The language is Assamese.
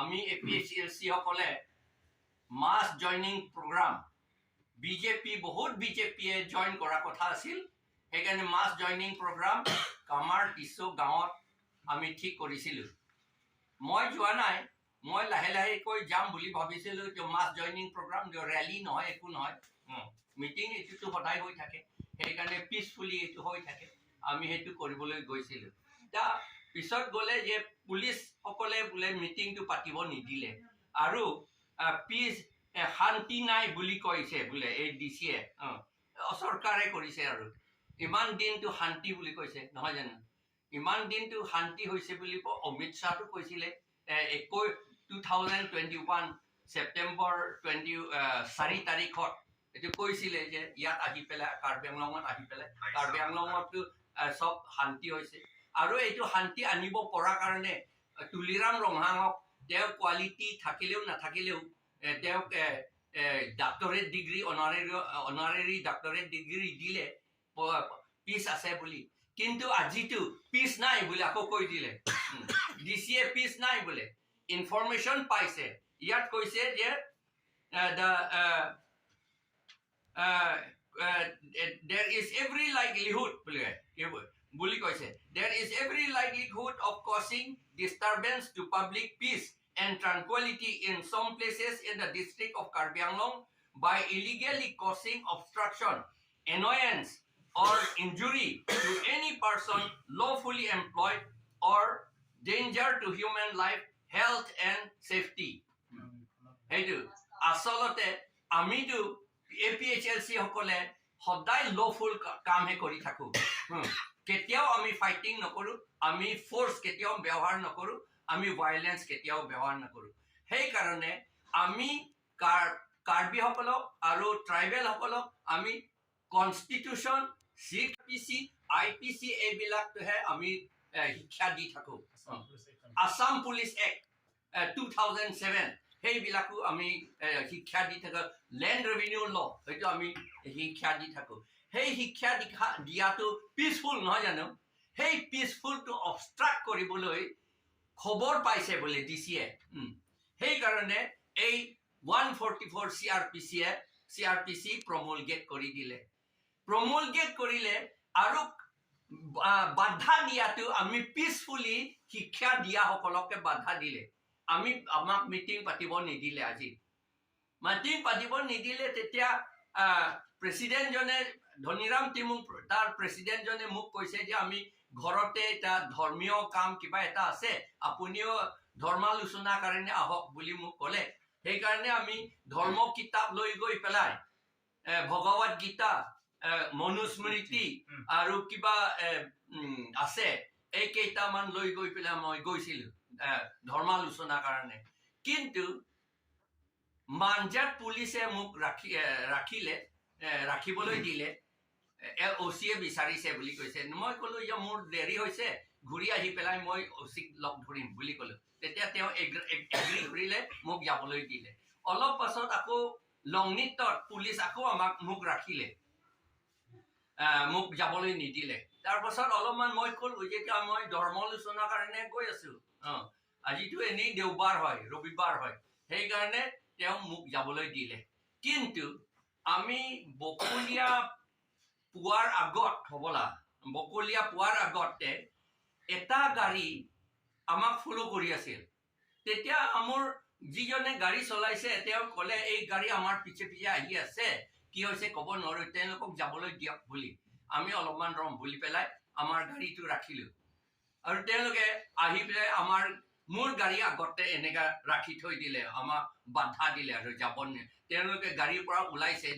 আমি APHLC সকলে মাস জয়নিং প্ৰোগ্ৰাম বিজেপি বহুত বিজেপিয়ে জয়েন কৰা কথা আছিল সেইকাৰণে মাস জয়নিং প্ৰোগ্ৰাম কামাৰ টিছু গাঁৱত আমি ঠিক কৰিছিলো মই যোৱা নাই মই লাহে লাহে কৈ যাম বুলি ভাবিছিলো যে মাস জয়নিং প্রোগ্রাম যে ৰেলী নহয় একো নহয় মিটিং এটো সদায় হৈ থাকে সেইকাৰণে পিছফুলি এটো হৈ থাকে আমি হেতু কৰিবলৈ গৈছিলো তা পিছত গলে যে পুলিশ সকলে বুলে মিটিংটো পাতিব নিদিলে আৰু পিছ শান্তি নাই বুলি কৈছে বুলে এই ডিসিয়ে সৰকাৰে কৰিছে আৰু ইমান দিনটো শান্তি বুলি কৈছে নহয় জানো ইমান দিনটো শান্তি হৈছে বুলি অমিত শাহটো কৈছিলে 2021 সেপ্টেম্বৰ 24 তাৰিখত এটো কৈছিলে যে ইয়াত আহি পেলাই কাৰ্বি আংলঙত আহি পেলাই কাৰ্বি আংলঙতো সব শান্তি হৈছে আৰু এইটো শান্তি আনিব পৰা কাৰণে তুলিৰাম ৰংহাঙক তেওঁ কোৱালিটি থাকিলেও নাথাকিলেও তেওঁ doctorate degree honorary doctorate degree দিলে পিছ আছে বুলি কিন্তু আজিটো পিছ নাই বুলি আকৌ কৈ দিলে ডিসিয়ে পিছ নাই বুলি ইনফরমেশন পাইছে ইয়াত কৈছে যে there is every likelihood বুলি কৈছে there is every likelihood of causing disturbance to public peace and tranquility in some places in the district of Karbi Anglong by illegally causing obstruction, annoyance, or injury to any person lawfully employed or danger to human life, health, and safety. Hedu asolote amidu APHLC hokole hodai lawful kaam he kori thaku. Ketiao ami fighting nokoru, ami force ketiao ব্যবহার নকৰো আমি ভায়োলেন্স কেতিয়াও ব্যৱহাৰ নকৰো সেই কাৰণে আমি কাৰ্বি সকলক আৰু ট্ৰাইবেল সকলক আমি কনস্টিটিউশন সিপিসি আইপিসি এইবিলাকহে আমি শিক্ষা দি থাকো আসাম পুলিচ এক্ট 2007 সেইবিলাকো আমি শিক্ষা দি থাকো ল্যান্ড ৰেভিনিউ ল সেইটো আমি শিক্ষা দি থাকো সেই শিক্ষা দিয়াটো পিসফুল নহয় জানো সেই পিসফুল টু অবস্ট্ৰাক্ট কৰিবলৈ খবৰ পাইছে বলে ডিসিয়ে সেই কাৰণে এই 144 সিআৰপিসি প্ৰমুলগেট কৰি দিলে প্ৰমুলগেট কৰিলে আৰু বাধা দিয়াটো আমি পিসফুলি শিক্ষা দিয়া সকলকে বাধা দিলে আমি আমাক মিটিং পাতিব নিদিলে আজি মিটিং পাতিব নিদিলে তেতিয়া প্রেসিডেন্ট জনে ধনিৰাম টিমুক তাৰ প্ৰেসিডেন্ট জনে মোক কৈছে যে আমি ঘৰতে এটা ধৰ্মীয় কাম কিবা এটা আছে আপুনিও ধৰ্মালোচনা কাৰণে আহক বুলি মোক ক'লে সেই কাৰণে আমি ধৰ্ম কিতাপ লৈ গৈ পেলাই ভগৱত গীতা মনুস্মৃতি আৰু কিবা আছে এই কেইটামান লৈ গৈ পেলাই মই গৈছিল ধৰ্মালোচনা কাৰণে কিন্তু মানজাত পুলিচে মোক ৰাখিবলৈ দিলে ওচিয়ে বিচাৰিছে বুলি কৈছে মই কলো যে মোৰ দেৰি হৈছে ঘূৰি আহি পেলাই মই ওচিক লগ ধৰিম বুলি কলো তেতিয়া তেওঁ এগ্ৰি কৰিলে মোক যাবলৈ দিলে অলপ পাছত আকৌ লংনিতত পুলিচ আকৌ মোক ৰাখিলে মোক যাবলৈ নিদিলে তাৰ পাছত অলপমান মই কলো যে মই ধৰ্মালোচনাৰ কাৰণে গৈ আছো আজিতো এনেই দেওবাৰ হয় ৰবিবাৰ হয় সেই কাৰণে তেওঁ মোক যাবলৈ দিলে কিন্তু আমি বকুলীয়া পুৱাৰ আগত হবলা বকুলীয়া পুৱাৰ আগতে এটা গাড়ী আমাক ফলো কৰি আছিল তেতিয়া আমাৰ যিজনে গাড়ী চলাইছে তেওঁ ক'লে এই গাড়ী আমাৰ পিছে পিছে আহি আছে কি হৈছে ক'ব নোৱাৰো তেওঁলোকক যাবলৈ দিয়ক বুলি আমি অলপমান ৰম বুলি পেলাই আমাৰ গাড়ীটো ৰাখিলো আৰু তেওঁলোকে আহি পেলাই মোৰ গাড়ী আগতে এনেকা ৰাখি থৈ দিলে আমাক বাধা দিলে আৰু যাব তেওঁলোকে গাড়ীৰ পৰা ওলাইছে